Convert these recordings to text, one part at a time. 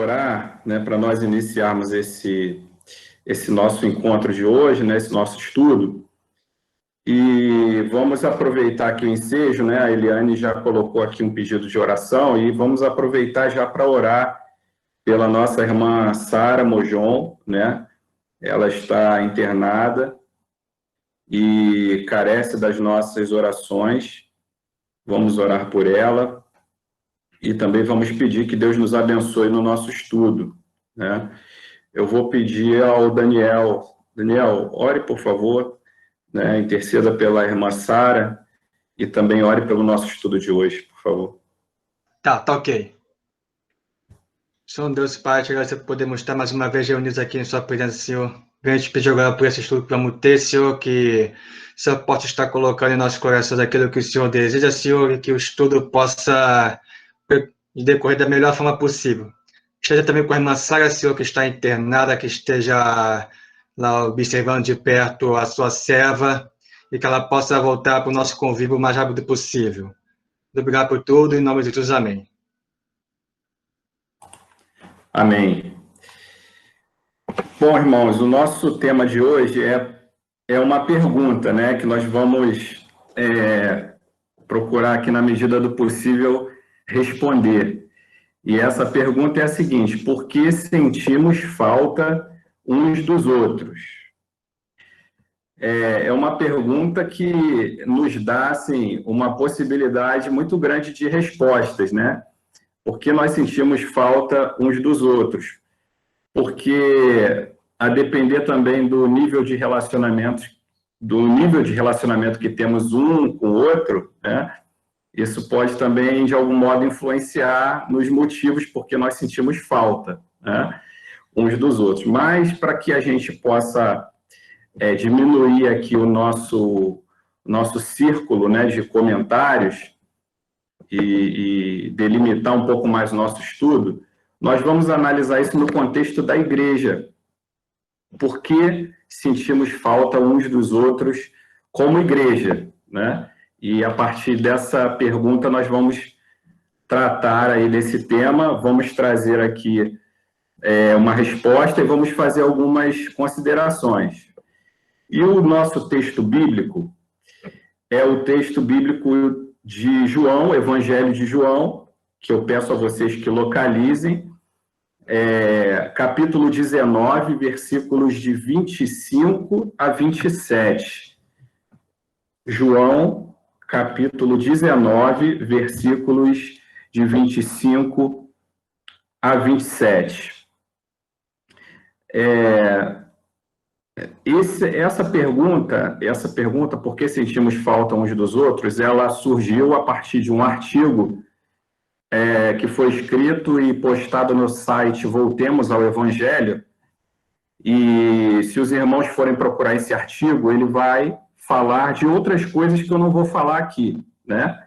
orar, né, para nós iniciarmos esse nosso encontro de hoje, né, esse nosso estudo. E vamos aproveitar aqui o ensejo, né? A Eliane já colocou aqui um pedido de oração e vamos aproveitar já para orar pela nossa irmã Sara Mojon, né? Ela está internada e carece das nossas orações. Vamos orar por ela e também vamos pedir que Deus nos abençoe no nosso estudo, né? Eu vou pedir ao Daniel. Daniel, ore, por favor, né? Interceda pela irmã Sara e também ore pelo nosso estudo de hoje, por favor. Tá ok. Senhor Deus Pai, te agradeço por podermos estar mais uma vez reunidos aqui em sua presença, Senhor. Venho te pedir agora por esse estudo que vamos ter, Senhor, que o Senhor possa estar colocando em nossos corações aquilo que o Senhor deseja, Senhor, e que o estudo possa decorrer da melhor forma possível. Esteja também com a irmã Sara, Senhor, que está internada, que esteja lá observando de perto a sua serva e que ela possa voltar para o nosso convívio o mais rápido possível. Muito obrigado por tudo, em nome de Jesus, amém. Amém. Bom, irmãos, o nosso tema de hoje é uma pergunta, né, que nós vamos procurar aqui, na medida do possível, responder. E essa pergunta é a seguinte: por que sentimos falta uns dos outros? É uma pergunta que nos dá, assim, uma possibilidade muito grande de respostas, né? Por que nós sentimos falta uns dos outros? Porque, a depender também do nível de relacionamento que temos um com o outro, né? Isso pode também, de algum modo, influenciar nos motivos porque nós sentimos falta, né, uns dos outros. Mas, para que a gente possa diminuir aqui o nosso círculo, né, de comentários e delimitar um pouco mais o nosso estudo, nós vamos analisar isso no contexto da igreja. Por que sentimos falta uns dos outros como igreja, né? E a partir dessa pergunta nós vamos tratar aí desse tema, vamos trazer aqui uma resposta e vamos fazer algumas considerações. E o nosso texto bíblico é o texto bíblico de João, Evangelho de João, que eu peço a vocês que localizem, capítulo 19, versículos de 25 a 27. João, capítulo 19, versículos de 25 a 27. Essa pergunta, por que sentimos falta uns dos outros, ela surgiu a partir de um artigo que foi escrito e postado no site Voltemos ao Evangelho, e se os irmãos forem procurar esse artigo, ele vai falar de outras coisas que eu não vou falar aqui, né?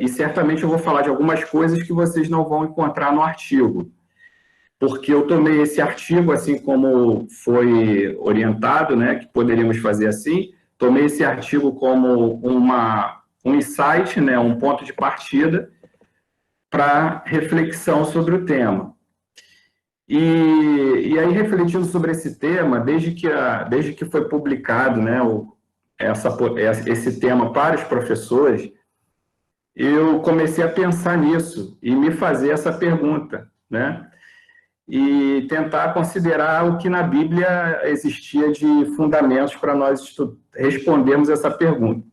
E certamente eu vou falar de algumas coisas que vocês não vão encontrar no artigo, porque eu tomei esse artigo, assim como foi orientado, né, que poderíamos fazer assim, tomei esse artigo como um insight, né, um ponto de partida para reflexão sobre o tema. E aí, refletindo sobre esse tema, desde que foi publicado, né, esse tema para os professores, eu comecei a pensar nisso e me fazer essa pergunta, né? E tentar considerar o que na Bíblia existia de fundamentos para nós respondermos essa pergunta.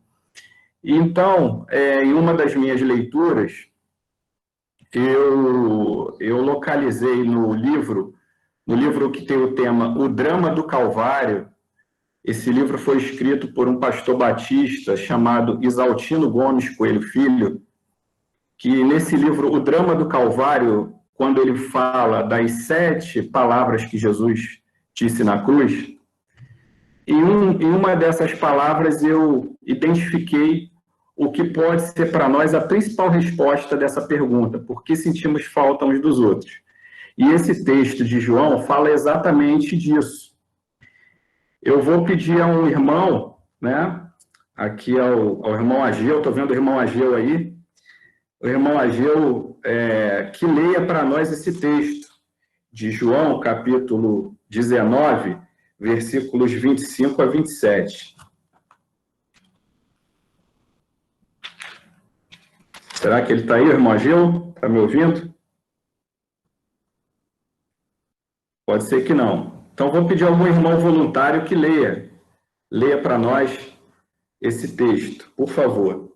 Então, em uma das minhas leituras, eu localizei no livro que tem o tema O Drama do Calvário. Esse livro foi escrito por um pastor batista chamado Isaltino Gomes Coelho Filho, que nesse livro, O Drama do Calvário, quando ele fala das 7 palavras que Jesus disse na cruz, em uma dessas palavras eu identifiquei o que pode ser para nós a principal resposta dessa pergunta: por que sentimos falta uns dos outros? E esse texto de João fala exatamente disso. Eu vou pedir a um irmão, né, aqui ao irmão Ageu, estou vendo o irmão Ageu aí, o irmão Ageu que leia para nós esse texto de João, capítulo 19, versículos 25 a 27. Será que ele está aí, irmão Ageu? Está me ouvindo? Pode ser que não. Então, vou pedir a algum irmão voluntário que leia. Leia para nós esse texto, por favor.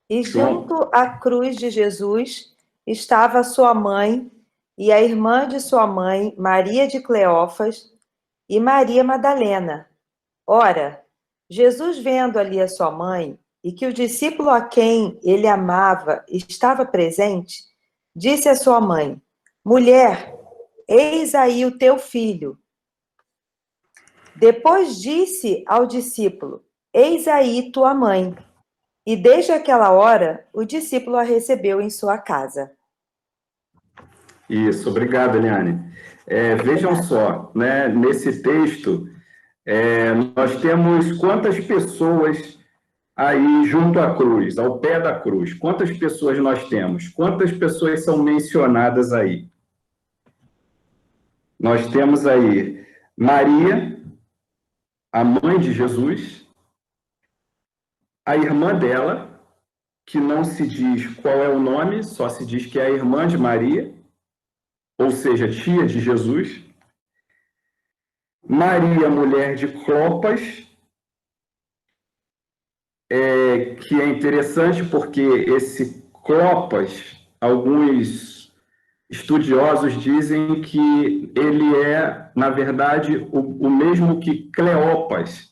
E junto à cruz de Jesus estava sua mãe e a irmã de sua mãe, Maria de Cleófas, e Maria Madalena. Ora, Jesus, vendo ali a sua mãe e que o discípulo a quem ele amava estava presente, disse à sua mãe: Mulher, eis aí o teu filho. Depois disse ao discípulo: Eis aí tua mãe. E desde aquela hora, o discípulo a recebeu em sua casa. Isso, obrigado, Eliane. Vejam só, né, nesse texto, nós temos quantas pessoas aí junto à cruz, ao pé da cruz. Quantas pessoas nós temos? Quantas pessoas são mencionadas aí? Nós temos aí Maria, a mãe de Jesus, a irmã dela, que não se diz qual é o nome, só se diz que é a irmã de Maria, ou seja, tia de Jesus. Maria, mulher de Clopas, que é interessante porque esse Clopas, alguns estudiosos dizem que ele é, na verdade, o mesmo que Cleopas,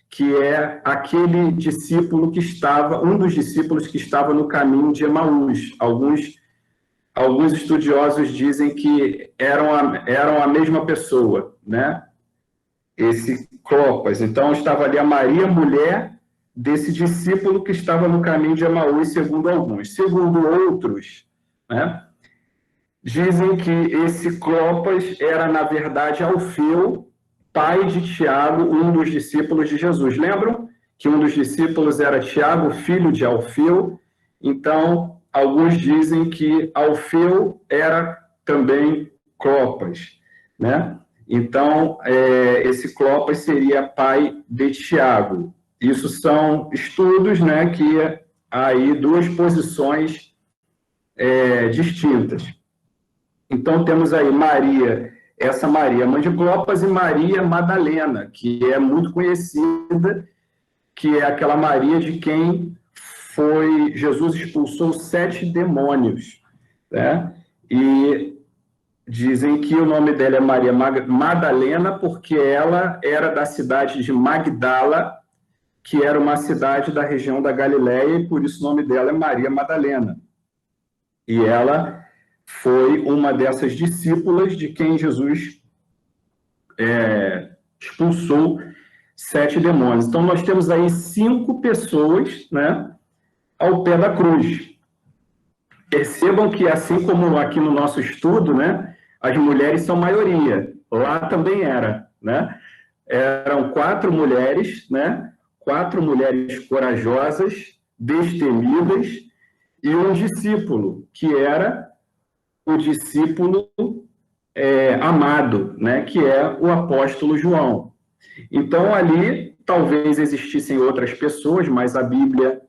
que é aquele discípulo que estava, um dos discípulos que estava no caminho de Emaús. Alguns estudiosos dizem que eram a mesma pessoa, né? Esse Clopas. Então, estava ali a Maria, mulher desse discípulo que estava no caminho de Emaús, segundo alguns. Segundo outros, né? Dizem que esse Clopas era, na verdade, Alfeu, pai de Tiago, um dos discípulos de Jesus. Lembram que um dos discípulos era Tiago, filho de Alfeu? Então, alguns dizem que Alfeu era também Clopas, né? Então, esse Clopas seria pai de Tiago. Isso são estudos, né, que há aí duas posições distintas. Então, temos aí Maria, essa Maria, mãe de Clopas, e Maria Madalena, que é muito conhecida, que é aquela Maria de quem Jesus expulsou 7 demônios, né? E dizem que o nome dela é Maria Madalena, porque ela era da cidade de Magdala, que era uma cidade da região da Galileia, e por isso o nome dela é Maria Madalena. E ela foi uma dessas discípulas de quem Jesus expulsou 7 demônios. Então, nós temos aí 5 pessoas, né, ao pé da cruz. Percebam que, assim como aqui no nosso estudo, né, as mulheres são maioria. Lá também era, né? Eram 4 mulheres, né? 4 mulheres corajosas, destemidas, e um discípulo, que era o discípulo amado, né? Que é o apóstolo João. Então, ali, talvez existissem outras pessoas, mas a Bíblia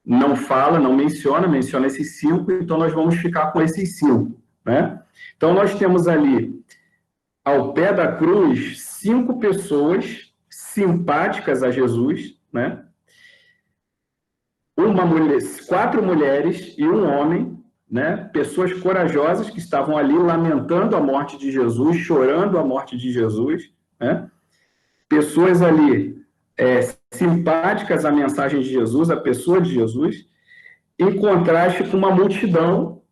não fala, não menciona esses 5, então nós vamos ficar com esses 5, né? Então, nós temos ali, ao pé da cruz, 5 pessoas simpáticas a Jesus, né? 4 mulheres e um homem, né? Pessoas corajosas que estavam ali lamentando a morte de Jesus, chorando a morte de Jesus, né? Pessoas ali simpáticas à mensagem de Jesus, à pessoa de Jesus, em contraste com uma multidão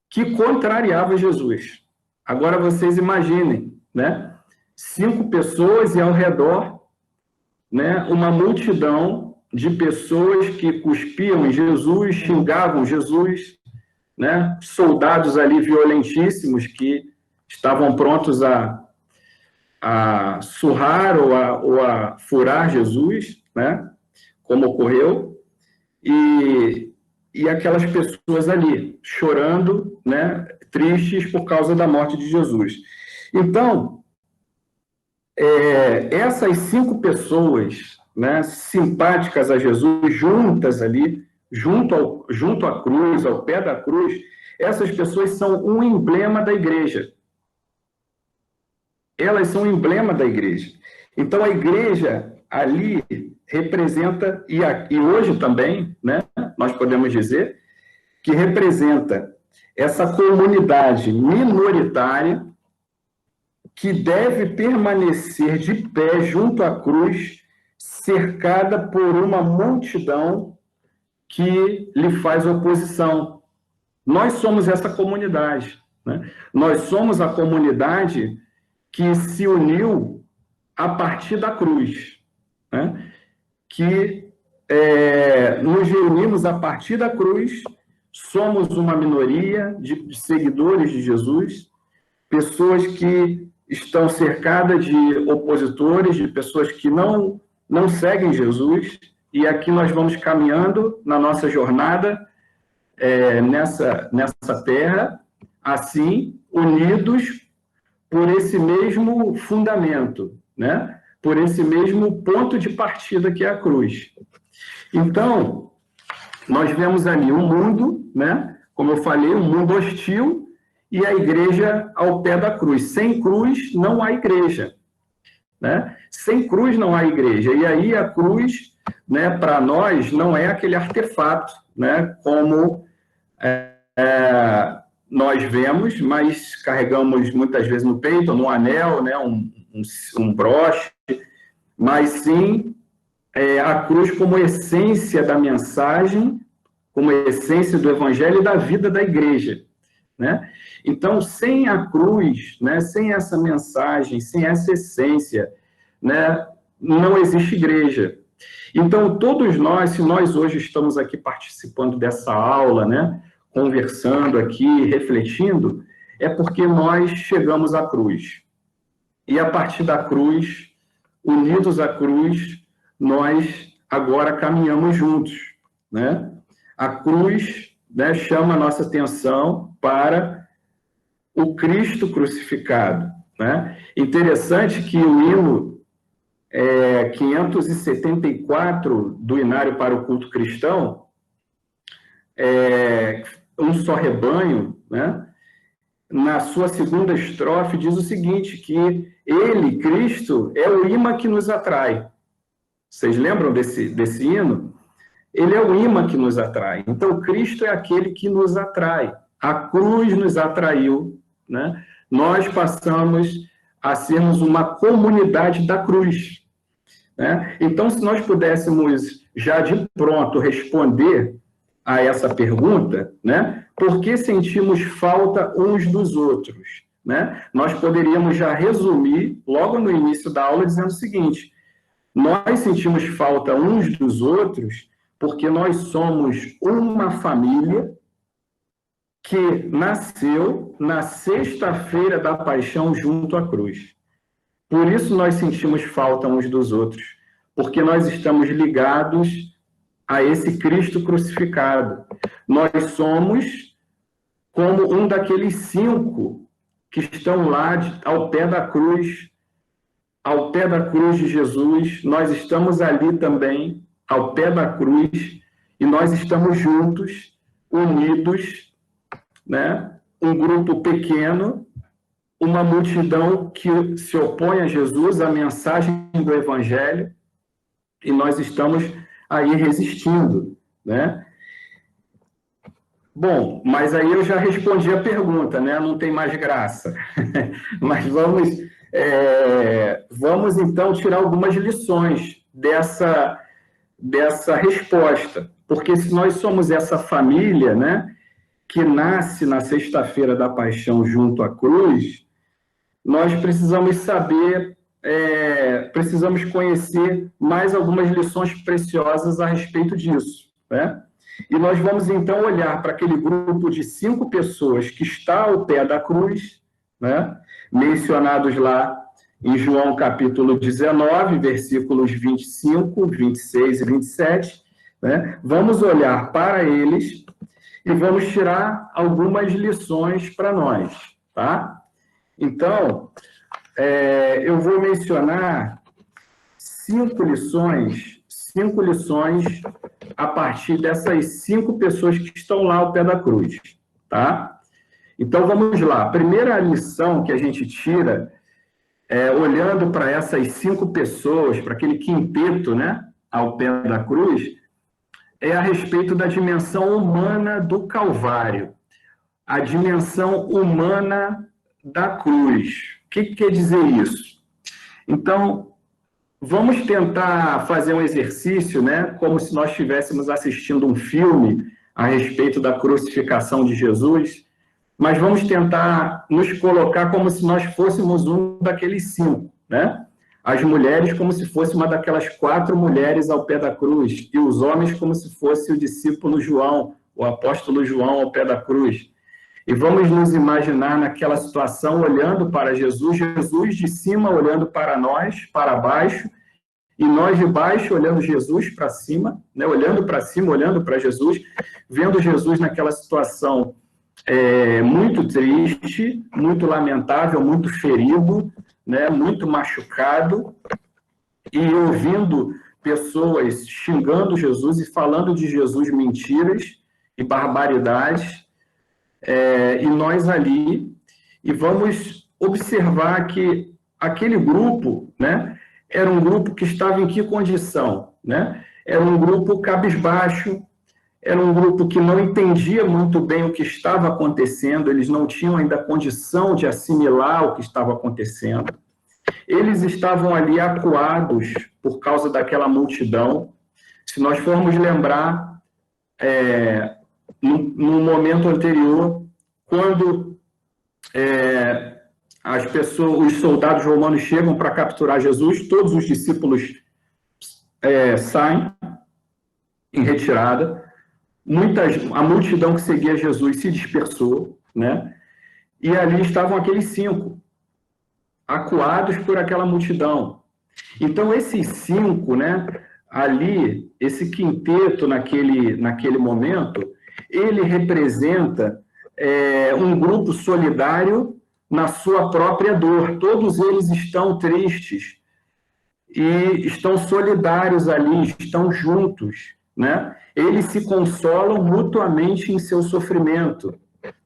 que contrariava Jesus. Agora vocês imaginem, né? 5 pessoas e ao redor, né, uma multidão de pessoas que cuspiam em Jesus, xingavam Jesus, né? Soldados ali violentíssimos que estavam prontos a surrar ou a furar Jesus, né? Como ocorreu. E e aquelas pessoas ali, chorando, né, tristes por causa da morte de Jesus. Então, essas 5 pessoas, né, simpáticas a Jesus, juntas ali, junto à cruz, ao pé da cruz, essas pessoas são um emblema da igreja. Elas são um emblema da igreja. Então, a igreja ali representa, e hoje também, né, nós podemos dizer, que representa essa comunidade minoritária que deve permanecer de pé junto à cruz, cercada por uma multidão que lhe faz oposição. Nós somos essa comunidade, né? Nós somos a comunidade que se uniu a partir da cruz, né? Que nos reunimos a partir da cruz, somos uma minoria de seguidores de Jesus, pessoas que estão cercadas de opositores, de pessoas que não seguem Jesus, e aqui nós vamos caminhando na nossa jornada nessa terra, assim, unidos por esse mesmo fundamento, né? Por esse mesmo ponto de partida que é a cruz. Então, nós vemos ali um mundo, né? Como eu falei, um mundo hostil, e a igreja ao pé da cruz. Sem cruz não há igreja, né? Sem cruz não há igreja. E aí a cruz, né, para nós, não é aquele artefato, né, como nós vemos, mas carregamos muitas vezes no peito, no anel, né, um broche, mas sim a cruz como essência da mensagem, como essência do evangelho e da vida da igreja, né? Então, sem a cruz, né, sem essa mensagem, sem essa essência, né, não existe igreja. Então, todos nós, se nós hoje estamos aqui participando dessa aula, né, conversando aqui, refletindo, é porque nós chegamos à cruz. E a partir da cruz, unidos à cruz, nós agora caminhamos juntos, né? A cruz, né, chama a nossa atenção para o Cristo crucificado, né? Interessante que o hino 574 do Inário para o Culto Cristão, um só rebanho, né? Na sua segunda estrofe diz o seguinte, que ele, Cristo, é o imã que nos atrai. Vocês lembram desse hino? Ele é o imã que nos atrai. Então, Cristo é aquele que nos atrai. A cruz nos atraiu, né? Nós passamos a sermos uma comunidade da cruz, né? Então, se nós pudéssemos já de pronto responder a essa pergunta, né? Por que sentimos falta uns dos outros, né? Nós poderíamos já resumir logo no início da aula dizendo o seguinte: nós sentimos falta uns dos outros porque nós somos uma família que nasceu na sexta-feira da paixão junto à cruz. Por isso nós sentimos falta uns dos outros, porque nós estamos ligados a esse Cristo crucificado. Nós somos como um daqueles 5 que estão lá ao pé da cruz de Jesus. Nós estamos ali também, ao pé da cruz, e nós estamos juntos, unidos, né? Um grupo pequeno, uma multidão que se opõe a Jesus, a mensagem do Evangelho, e nós estamos aí resistindo, né? Bom, mas aí eu já respondi a pergunta, né? Não tem mais graça. Mas vamos então tirar algumas lições dessa resposta, porque se nós somos essa família, né, que nasce na sexta-feira da paixão junto à cruz, nós precisamos saber, precisamos conhecer mais algumas lições preciosas a respeito disso, né? E nós vamos então olhar para aquele grupo de 5 pessoas que está ao pé da cruz, né, mencionados lá em João capítulo 19, versículos 25, 26 e 27, né? Vamos olhar para eles e vamos tirar algumas lições para nós, tá? Então, eu vou mencionar 5 lições a partir dessas 5 pessoas que estão lá ao pé da cruz, tá? Então, vamos lá. A primeira lição que a gente tira, olhando para essas 5 pessoas, para aquele quinteto, né, ao pé da cruz, é a respeito da dimensão humana do Calvário, a dimensão humana da cruz. O que quer dizer isso? Então, vamos tentar fazer um exercício, né, como se nós estivéssemos assistindo um filme a respeito da crucificação de Jesus, mas vamos tentar nos colocar como se nós fôssemos um daqueles 5, né? As mulheres como se fosse uma daquelas 4 mulheres ao pé da cruz, e os homens como se fosse o discípulo João, o apóstolo João ao pé da cruz. E vamos nos imaginar naquela situação, olhando para Jesus, Jesus de cima olhando para nós, para baixo, e nós de baixo olhando Jesus para cima, né? Olhando para cima, olhando para Jesus, vendo Jesus naquela situação muito triste, muito lamentável, muito ferido, né? Muito machucado, e ouvindo pessoas xingando Jesus e falando de Jesus mentiras e barbaridades, e nós ali, e vamos observar que aquele grupo, né, era um grupo que estava em que condição, né? Era um grupo cabisbaixo, era um grupo que não entendia muito bem o que estava acontecendo, eles não tinham ainda condição de assimilar o que estava acontecendo. Eles estavam ali acuados por causa daquela multidão. Se nós formos lembrar, no momento anterior, quando as pessoas, os soldados romanos chegam para capturar Jesus, todos os discípulos saem em retirada. A multidão que seguia Jesus se dispersou, né? E ali estavam aqueles 5, acuados por aquela multidão. Então, esses 5, né, ali, esse quinteto naquele momento, ele representa um grupo solidário na sua própria dor. Todos eles estão tristes e estão solidários ali, estão juntos, né? Eles se consolam mutuamente em seu sofrimento,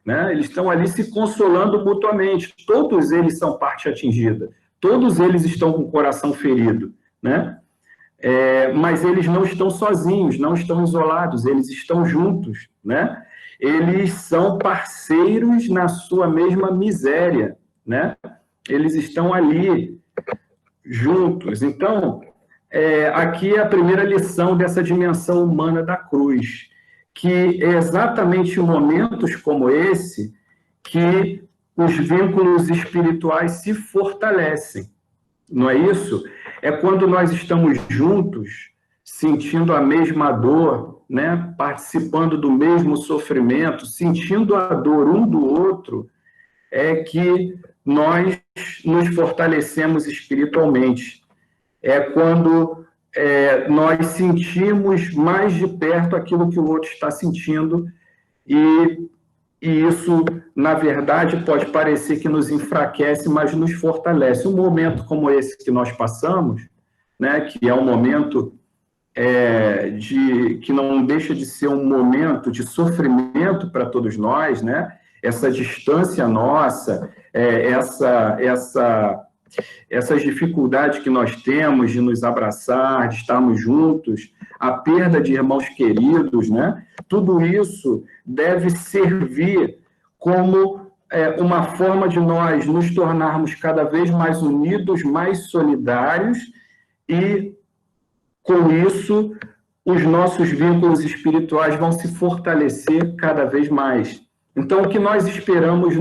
né? Eles estão ali se consolando mutuamente. Todos eles são parte atingida. Todos eles estão com o coração ferido, né? Mas eles não estão sozinhos, não estão isolados, eles estão juntos, né? Eles são parceiros na sua mesma miséria, né? Eles estão ali juntos. Então, aqui é a primeira lição dessa dimensão humana da cruz, que é exatamente em momentos como esse que os vínculos espirituais se fortalecem, não é isso? É quando nós estamos juntos, sentindo a mesma dor, né? Participando do mesmo sofrimento, sentindo a dor um do outro, é que nós nos fortalecemos espiritualmente. É quando nós sentimos mais de perto aquilo que o outro está sentindo, e isso, na verdade, pode parecer que nos enfraquece, mas nos fortalece. Um momento como esse que nós passamos, né, que é um momento que não deixa de ser um momento de sofrimento para todos nós, né? Essa distância nossa, essas dificuldades que nós temos de nos abraçar, de estarmos juntos, a perda de irmãos queridos, né? Tudo isso deve servir como uma forma de nós nos tornarmos cada vez mais unidos, mais solidários, e, com isso, os nossos vínculos espirituais vão se fortalecer cada vez mais. Então, o que nós esperamos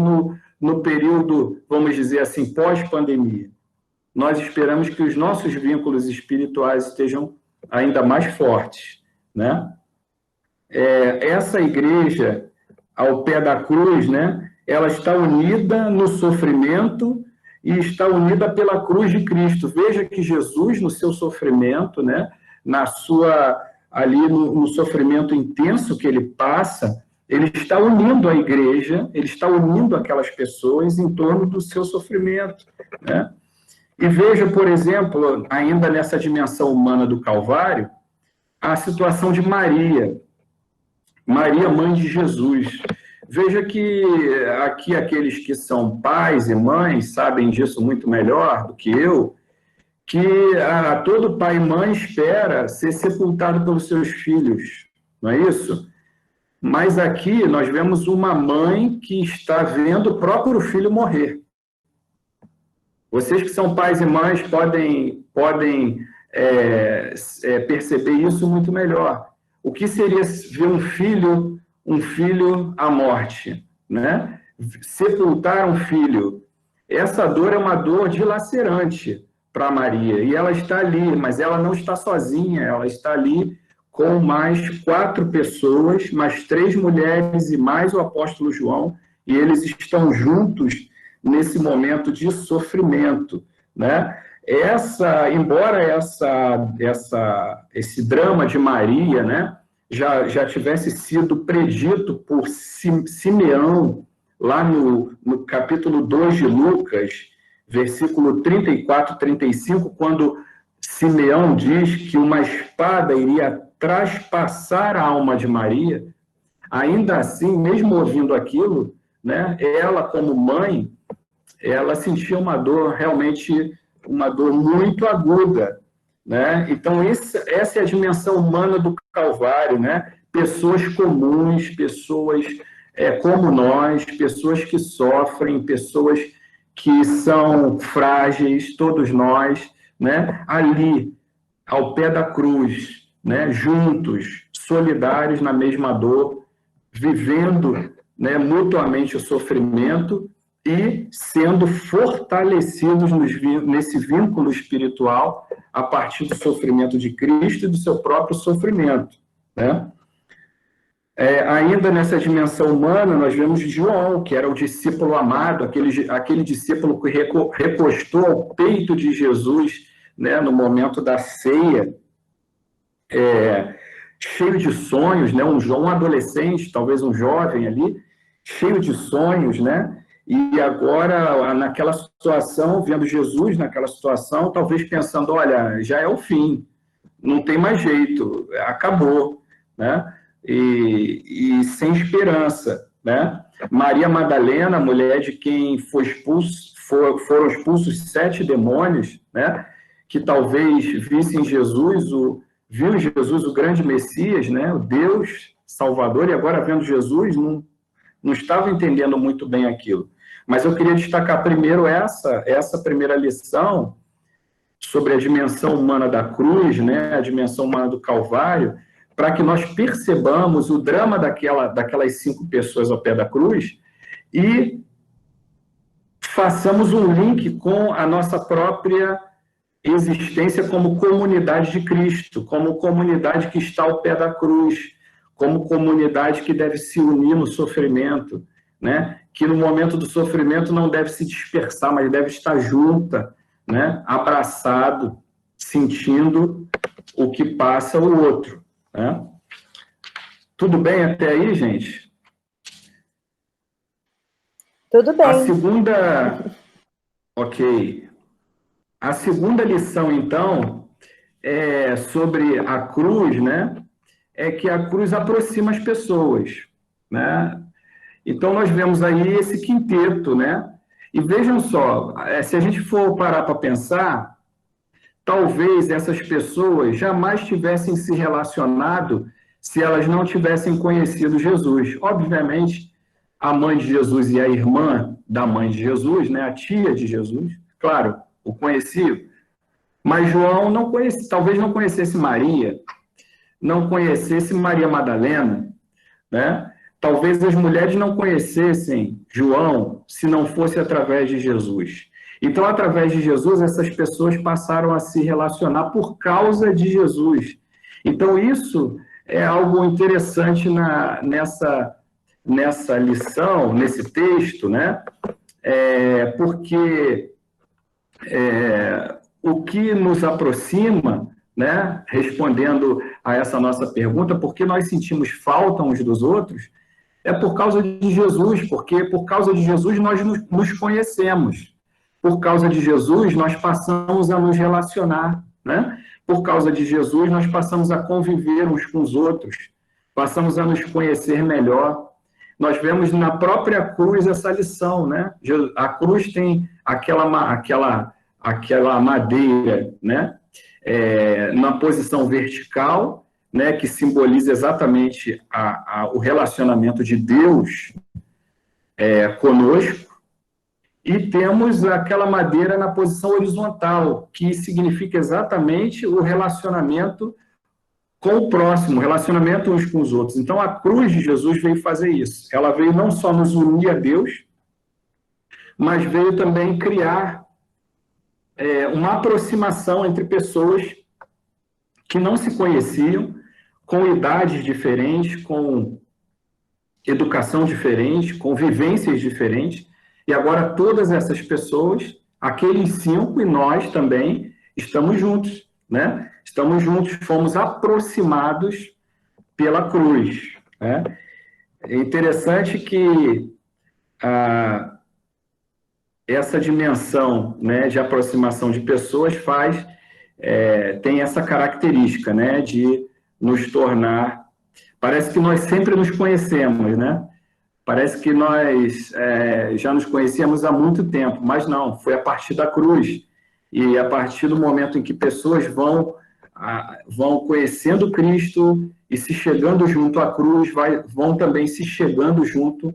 no período, vamos dizer assim, pós-pandemia? Nós esperamos que os nossos vínculos espirituais estejam ainda mais fortes, né? Essa igreja, ao pé da cruz, né? Ela está unida no sofrimento e está unida pela cruz de Cristo. Veja que Jesus, no seu sofrimento, né? Na sua ali no sofrimento intenso que ele passa, ele está unindo a igreja, ele está unindo aquelas pessoas em torno do seu sofrimento, né? E veja, por exemplo, ainda nessa dimensão humana do Calvário, a situação de Maria, mãe de Jesus. Veja que aqui aqueles que são pais e mães sabem disso muito melhor do que eu, que todo pai e mãe espera ser sepultado pelos seus filhos, não é isso? Mas aqui nós vemos uma mãe que está vendo o próprio filho morrer. Vocês que são pais e mães podem perceber isso muito melhor. O que seria ver um filho à morte, né? Sepultar um filho. Essa dor é uma dor dilacerante para Maria, e ela está ali, mas ela não está sozinha, ela está ali com mais 4 pessoas, mais 3 mulheres e mais o apóstolo João, e eles estão juntos nesse momento de sofrimento, né? Embora esse drama de Maria, né, já tivesse sido predito por Simeão, lá no capítulo 2 de Lucas, versículo 34, 35, quando Simeão diz que uma espada iria traspassar a alma de Maria, ainda assim, mesmo ouvindo aquilo, né, ela, como mãe, ela sentia uma dor, realmente uma dor muito aguda, né? Então, essa é a dimensão humana do Calvário, né? Pessoas comuns, pessoas como nós, pessoas que sofrem, pessoas que são frágeis, todos nós, né? Ali, ao pé da cruz, né? Juntos, solidários na mesma dor, vivendo, né, mutuamente o sofrimento e sendo fortalecidos nesse vínculo espiritual a partir do sofrimento de Cristo e do seu próprio sofrimento, né? Ainda nessa dimensão humana, nós vemos João, que era o discípulo amado, aquele discípulo que recostou ao peito de Jesus, né, no momento da ceia, cheio de sonhos, né, um adolescente, talvez um jovem ali, cheio de sonhos, né? E agora, naquela situação, vendo Jesus naquela situação, talvez pensando, olha, já é o fim, não tem mais jeito, acabou, né? E sem esperança, né? Maria Madalena, mulher de quem foram expulsos 7 demônios, né? Que talvez vissem viu em Jesus o grande Messias, né? O Deus Salvador, e agora vendo Jesus, não estava entendendo muito bem aquilo. Mas eu queria destacar primeiro essa primeira lição sobre a dimensão humana da cruz, né, a dimensão humana do Calvário, para que nós percebamos o drama daquelas 5 pessoas ao pé da cruz e façamos um link com a nossa própria existência como comunidade de Cristo, como comunidade que está ao pé da cruz, como comunidade que deve se unir no sofrimento, né? Que no momento do sofrimento não deve se dispersar, mas deve estar junta, né? Abraçado, sentindo o que passa o outro, né? Tudo bem até aí, gente? Tudo bem. Ok. A segunda lição, então, é sobre a cruz, né? É que a cruz aproxima as pessoas, né? Então, nós vemos aí esse quinteto, né? E vejam só, se a gente for parar para pensar, talvez essas pessoas jamais tivessem se relacionado se elas não tivessem conhecido Jesus. Obviamente, a mãe de Jesus e a irmã da mãe de Jesus, né? A tia de Jesus, claro, o conhecia, mas João talvez não conhecesse Maria, não conhecesse Maria Madalena, né? Talvez as mulheres não conhecessem João se não fosse através de Jesus. Então, através de Jesus, essas pessoas passaram a se relacionar por causa de Jesus. Então, isso é algo interessante nessa lição, nesse texto, né? Porque o que nos aproxima, né? Respondendo a essa nossa pergunta, por que nós sentimos falta uns dos outros, é por causa de Jesus, porque por causa de Jesus nós nos conhecemos. Por causa de Jesus nós passamos a nos relacionar, né? Por causa de Jesus nós passamos a conviver uns com os outros, passamos a nos conhecer melhor. Nós vemos na própria cruz essa lição, né? A cruz tem aquela madeira, né? Na posição vertical, né? Que simboliza exatamente o relacionamento de Deus conosco, e temos aquela madeira na posição horizontal, que significa exatamente o relacionamento com o próximo, relacionamento uns com os outros. Então, a cruz de Jesus veio fazer isso. Ela veio não só nos unir a Deus, mas veio também criar uma aproximação entre pessoas que não se conheciam, com idades diferentes, com educação diferente, com vivências diferentes, e agora todas essas pessoas, aqueles 5 e nós também, estamos juntos, né? Estamos juntos, fomos aproximados pela cruz, né? É interessante que essa dimensão, né, de aproximação de pessoas tem essa característica, né, de nos tornar... Parece que nós sempre nos conhecemos, né? Parece que nós já nos conhecíamos há muito tempo, mas não, foi a partir da cruz. E a partir do momento em que pessoas vão conhecendo Cristo e se chegando junto à cruz, vão também se chegando junto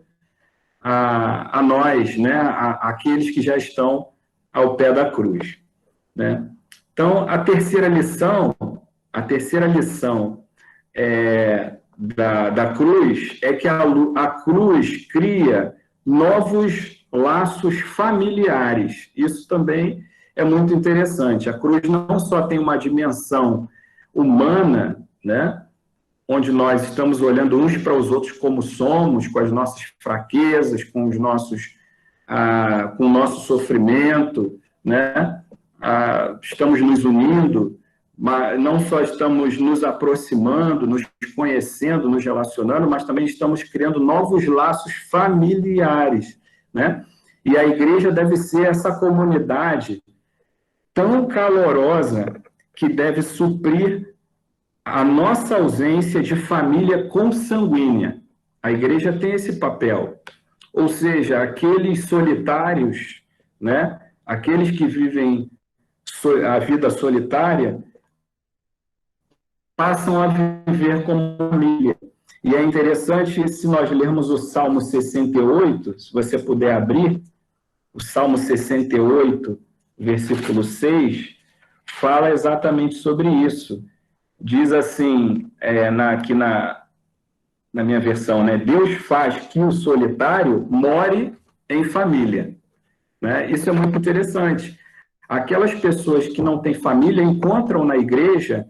a nós, né? Aqueles que já estão ao pé da cruz, né? Então, a terceira lição da cruz é que a cruz cria novos laços familiares. Isso também é muito interessante. A cruz não só tem uma dimensão humana, né, onde nós estamos olhando uns para os outros como somos, com as nossas fraquezas, com o nosso sofrimento, né, estamos nos unindo, mas não só estamos nos aproximando, nos conhecendo, nos relacionando, mas também estamos criando novos laços familiares, né? E a igreja deve ser essa comunidade tão calorosa que deve suprir a nossa ausência de família consanguínea. A igreja tem esse papel. Ou seja, aqueles solitários, né? Aqueles que vivem a vida solitária, passam a viver como família. E é interessante, se nós lermos o Salmo 68, se você puder abrir, o Salmo 68, versículo 6, fala exatamente sobre isso. Diz assim, aqui na minha versão, né? Deus faz que o solitário more em família, né? Isso é muito interessante. Aquelas pessoas que não têm família encontram na igreja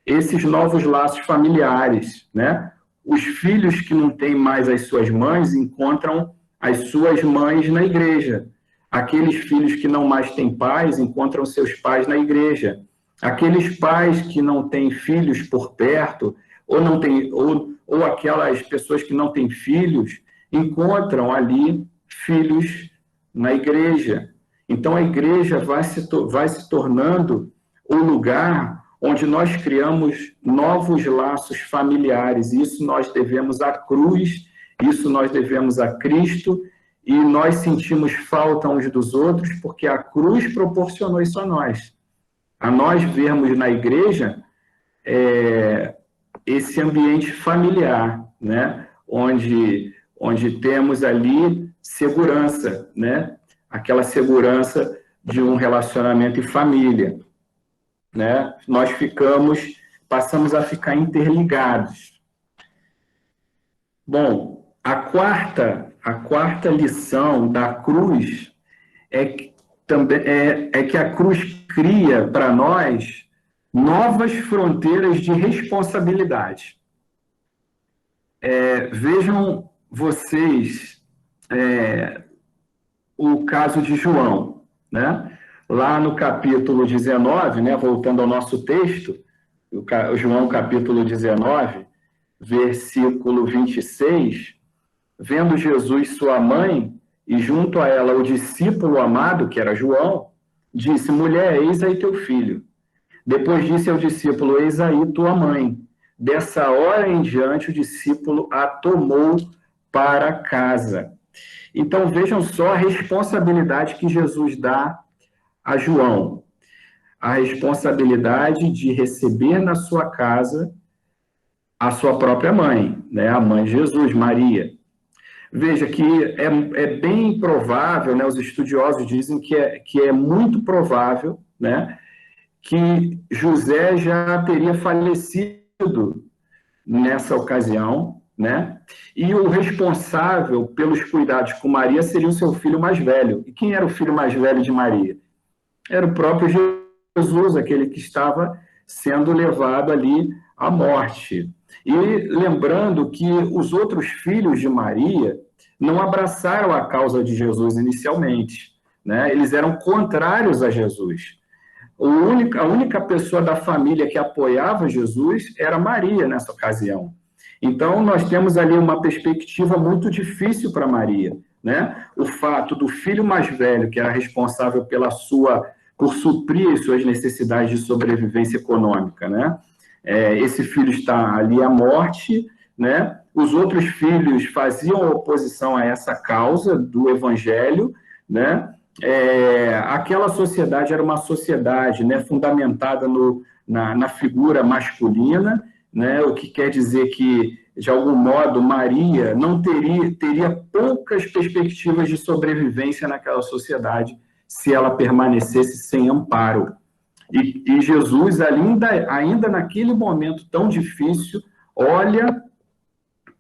esses novos laços familiares, né? Os filhos que não têm mais as suas mães encontram as suas mães na igreja. Aqueles filhos que não mais têm pais encontram seus pais na igreja. Aqueles pais que não têm filhos por perto, ou aquelas pessoas que não têm filhos, encontram ali filhos na igreja. Então, a igreja vai se tornando o lugar onde nós criamos novos laços familiares. Isso nós devemos à cruz, isso nós devemos a Cristo, e nós sentimos falta uns dos outros porque a cruz proporcionou isso a nós vermos na igreja esse ambiente familiar, né? Onde temos ali segurança, né? Aquela segurança de um relacionamento em família, né? Nós passamos a ficar interligados. Bom, a quarta lição da cruz é que a cruz cria para nós novas fronteiras de responsabilidade. Vejam vocês o caso de João, né? Lá no capítulo 19, né, voltando ao nosso texto, João capítulo 19, versículo 26, vendo Jesus sua mãe e junto a ela o discípulo amado, que era João, disse: mulher, eis aí teu filho. Depois disse ao discípulo: eis aí tua mãe. Dessa hora em diante, o discípulo a tomou para casa. Então, vejam só a responsabilidade que Jesus dá a João. A responsabilidade de receber na sua casa a sua própria mãe, né? A mãe de Jesus, Maria. Veja que é bem provável, né? Os estudiosos dizem que é muito provável, né? Que José já teria falecido nessa ocasião, né? E o responsável pelos cuidados com Maria seria o seu filho mais velho. E quem era o filho mais velho de Maria? Era o próprio Jesus, aquele que estava sendo levado ali à morte. E lembrando que os outros filhos de Maria não abraçaram a causa de Jesus inicialmente, né? Eles eram contrários a Jesus. A única pessoa da família que apoiava Jesus era Maria nessa ocasião. Então, nós temos ali uma perspectiva muito difícil para Maria, né? O fato do filho mais velho, que era responsável por suprir as suas necessidades de sobrevivência econômica, né? Esse filho está ali à morte, né? Os outros filhos faziam oposição a essa causa do evangelho, né? Aquela sociedade era uma sociedade, né, fundamentada na figura masculina, né, o que quer dizer que, de algum modo, Maria não teria poucas perspectivas de sobrevivência naquela sociedade se ela permanecesse sem amparo. E Jesus, ainda naquele momento tão difícil, olha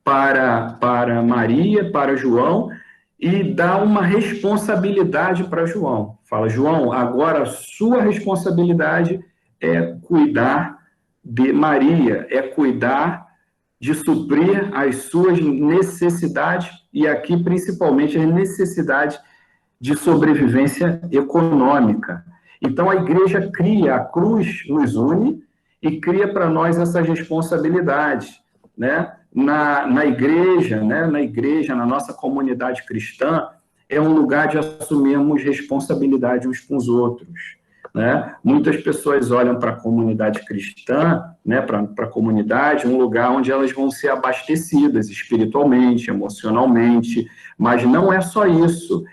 para Maria, para João, e dá uma responsabilidade para João. Fala: João, agora a sua responsabilidade é cuidar de Maria, é cuidar de suprir as suas necessidades, e aqui principalmente as necessidades de sobrevivência econômica. Então a igreja cria, a cruz nos une e cria para nós essas responsabilidades, né? Na igreja, né? Na nossa comunidade cristã, é um lugar de assumirmos responsabilidade uns com os outros, né? Muitas pessoas olham para a comunidade cristã, né? Para a comunidade, um lugar onde elas vão ser abastecidas espiritualmente, emocionalmente, mas não é só isso.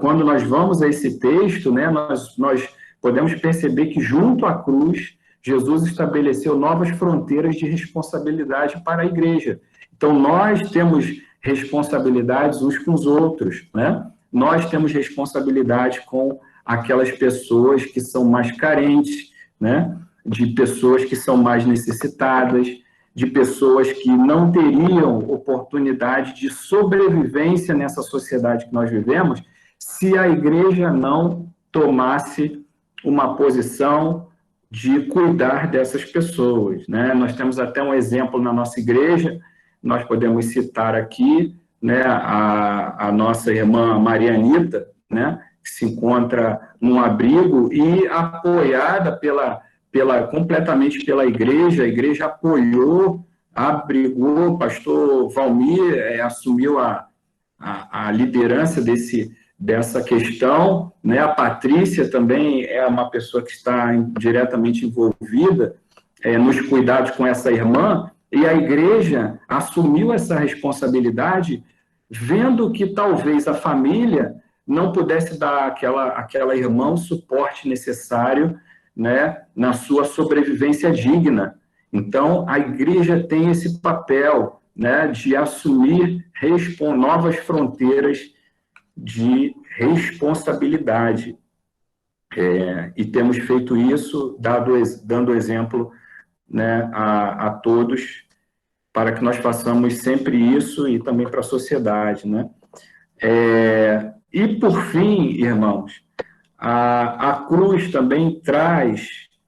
Quando nós vamos a esse texto, né? Nós podemos perceber que junto à cruz, Jesus estabeleceu novas fronteiras de responsabilidade para a igreja. Então, nós temos responsabilidades uns com os outros, né? Nós temos responsabilidade com aquelas pessoas que são mais carentes, né? De pessoas que são mais necessitadas, de pessoas que não teriam oportunidade de sobrevivência nessa sociedade que nós vivemos se a igreja não tomasse uma posição de cuidar dessas pessoas, né? Nós temos até um exemplo na nossa igreja, nós podemos citar aqui, né, a nossa irmã Marianita, né, que se encontra num abrigo e apoiada completamente pela igreja. A igreja apoiou, abrigou, o pastor Valmir assumiu a liderança dessa questão, né? A Patrícia também é uma pessoa que está diretamente envolvida nos cuidados com essa irmã, e a igreja assumiu essa responsabilidade, vendo que talvez a família não pudesse dar àquela irmã o suporte necessário, né, na sua sobrevivência digna. Então, a igreja tem esse papel, né, de assumir novas fronteiras de responsabilidade. E temos feito isso, dando exemplo, né, a todos, para que nós façamos sempre isso e também para a sociedade, né? E, por fim, irmãos, a cruz também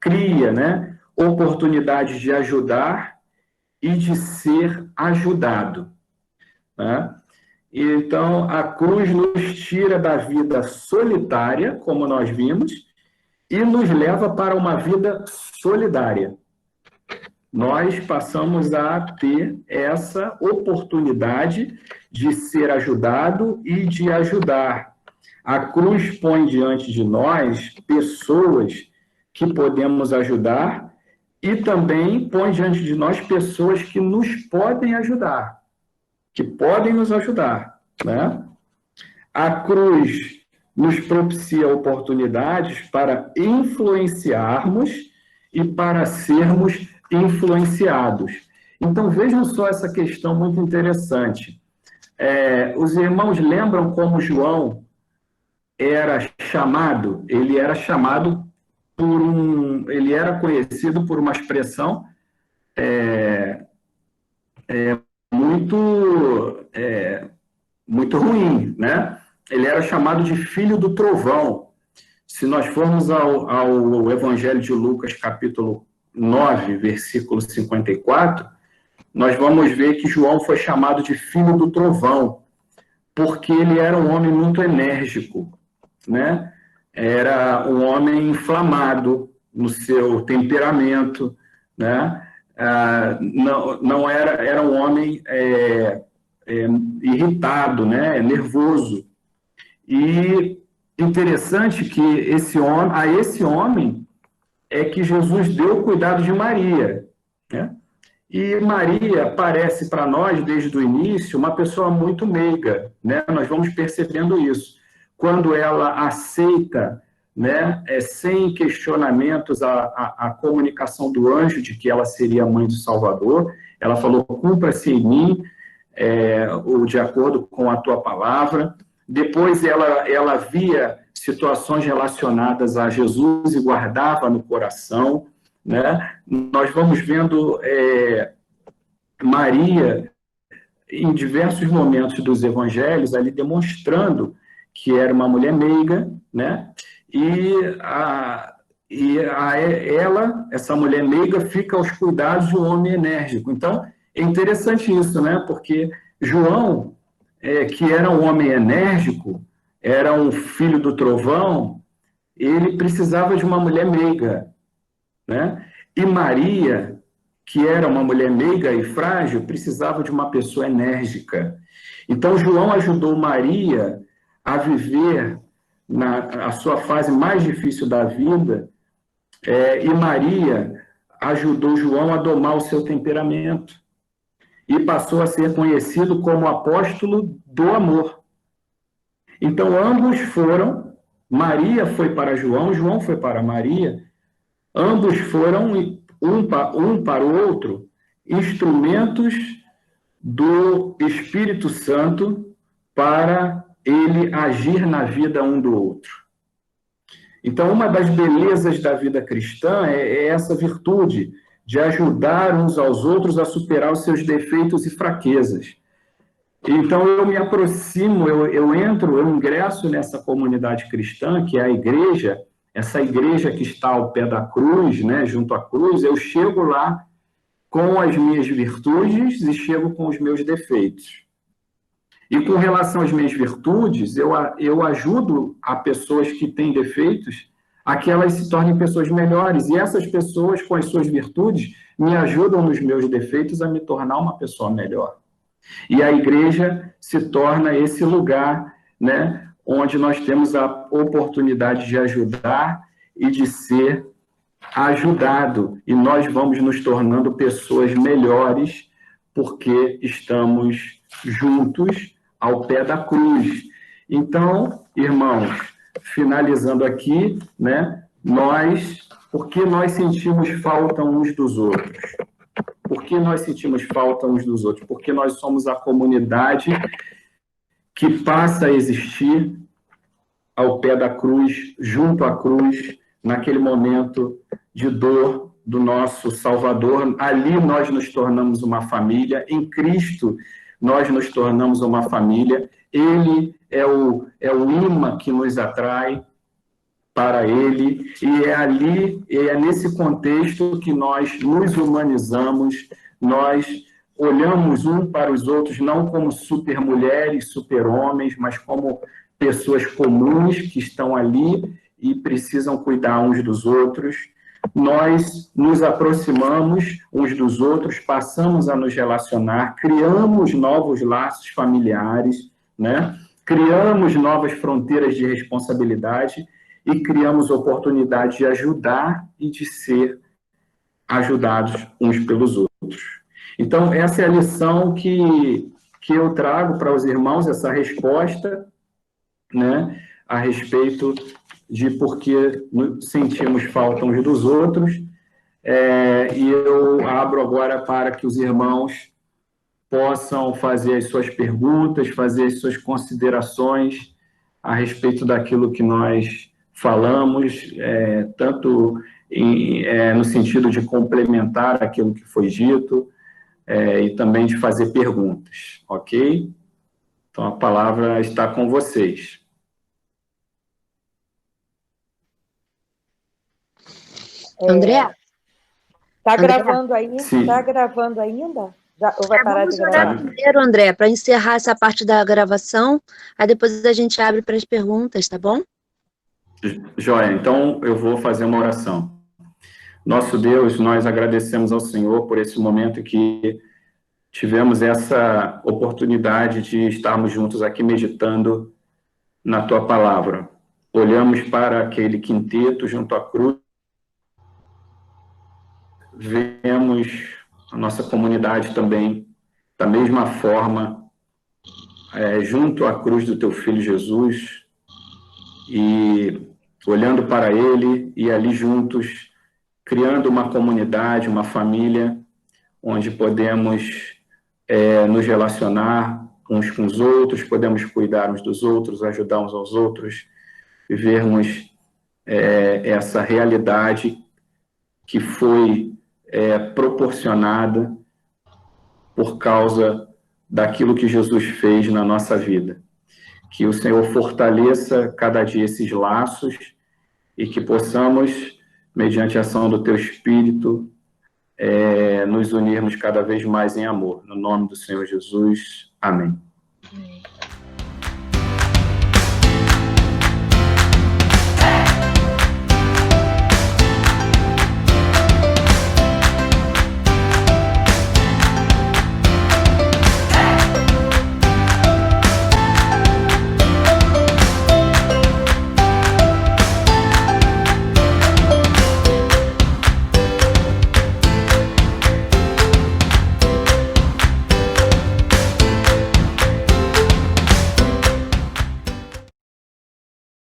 cria, né, oportunidades de ajudar e de ser ajudado, né? Então, a cruz nos tira da vida solitária, como nós vimos, e nos leva para uma vida solidária. nós passamos a ter essa oportunidade de ser ajudado e de ajudar. A cruz põe diante de nós pessoas que podemos ajudar e também põe diante de nós pessoas que nos podem ajudar, que podem nos ajudar, né? A cruz nos propicia oportunidades para influenciarmos e para sermos influenciados. Então, vejam só essa questão muito interessante. Os irmãos lembram como João era chamado? Ele era chamado ele era conhecido por uma expressão muito ruim, né? Ele era chamado de filho do trovão. Se nós formos ao Evangelho de Lucas, capítulo 9, versículo 54, nós vamos ver que João foi chamado de filho do trovão, porque ele era um homem muito enérgico, né? Era um homem inflamado no seu temperamento, né? Não era um homem irritado, né? Nervoso. E interessante que a esse homem é que Jesus deu o cuidado de Maria, né? E Maria parece para nós, desde o início, uma pessoa muito meiga, né? Nós vamos percebendo isso. Quando ela aceita, né, sem questionamentos, a comunicação do anjo de que ela seria a mãe do Salvador, ela falou, cumpra-se em mim, de acordo com a tua palavra. Depois ela via situações relacionadas a Jesus e guardava no coração, né? Nós vamos vendo Maria, em diversos momentos dos evangelhos, ali demonstrando que era uma mulher meiga, né? Essa mulher meiga fica aos cuidados de um homem enérgico. Então, é interessante isso, né? Porque João, que era um homem enérgico, era um filho do trovão, ele precisava de uma mulher meiga, né? E Maria, que era uma mulher meiga e frágil, precisava de uma pessoa enérgica. Então, João ajudou Maria a viver a sua fase mais difícil da vida, e Maria ajudou João a domar o seu temperamento e passou a ser conhecido como apóstolo do amor. Então, ambos foram, Maria foi para João, João foi para Maria, ambos foram, um para o outro, instrumentos do Espírito Santo para ele agir na vida um do outro. Então, uma das belezas da vida cristã é essa virtude de ajudar uns aos outros a superar os seus defeitos e fraquezas. Então, eu me aproximo, eu ingresso nessa comunidade cristã, que é a igreja, essa igreja que está ao pé da cruz, né, junto à cruz, eu chego lá com as minhas virtudes e chego com os meus defeitos. E com relação às minhas virtudes, eu ajudo a pessoas que têm defeitos a que elas se tornem pessoas melhores. E essas pessoas, com as suas virtudes, me ajudam nos meus defeitos a me tornar uma pessoa melhor. E a igreja se torna esse lugar, né, onde nós temos a oportunidade de ajudar e de ser ajudado. E nós vamos nos tornando pessoas melhores porque estamos juntos ao pé da cruz. Então, irmãos, finalizando aqui, né, por que nós sentimos falta uns dos outros? Por que nós sentimos falta uns dos outros? Porque nós somos a comunidade que passa a existir ao pé da cruz, junto à cruz, naquele momento de dor do nosso Salvador. Ali nós nos tornamos uma família, em Cristo nós nos tornamos uma família, Ele é o imã que nos atrai para Ele, e é ali, é nesse contexto que nós nos humanizamos, nós olhamos um para os outros não como supermulheres, super-homens, mas como pessoas comuns que estão ali e precisam cuidar uns dos outros. nós nos aproximamos uns dos outros, passamos a nos relacionar, criamos novos laços familiares, né? Criamos novas fronteiras de responsabilidade e criamos oportunidade de ajudar e de ser ajudados uns pelos outros. Então, essa é a lição que eu trago para os irmãos, essa resposta, né, a respeito de por que sentimos falta uns dos outros. E eu abro agora para que os irmãos possam fazer as suas perguntas, fazer as suas considerações a respeito daquilo que nós falamos, tanto no sentido de complementar aquilo que foi dito, e também de fazer perguntas, ok? Então, a palavra está com vocês. André? Está gravando aí? Sim. Está gravando ainda? Ou vai parar de gravar? Vamos orar primeiro, André, para encerrar essa parte da gravação, aí depois a gente abre para as perguntas, tá bom? Joia, então eu vou fazer uma oração. Nosso Deus, nós agradecemos ao Senhor por esse momento que tivemos essa oportunidade de estarmos juntos aqui meditando na Tua Palavra. Olhamos para aquele quinteto junto à cruz, vemos a nossa comunidade também, da mesma forma, junto à cruz do Teu Filho Jesus, e olhando para Ele, e ali juntos, criando uma comunidade, uma família, onde podemos nos relacionar uns com os outros, podemos cuidar uns dos outros, ajudar uns aos outros, vivermos essa realidade que foi proporcionada por causa daquilo que Jesus fez na nossa vida. Que o Senhor fortaleça cada dia esses laços e que possamos, mediante a ação do Teu Espírito, nos unirmos cada vez mais em amor. No nome do Senhor Jesus. Amém.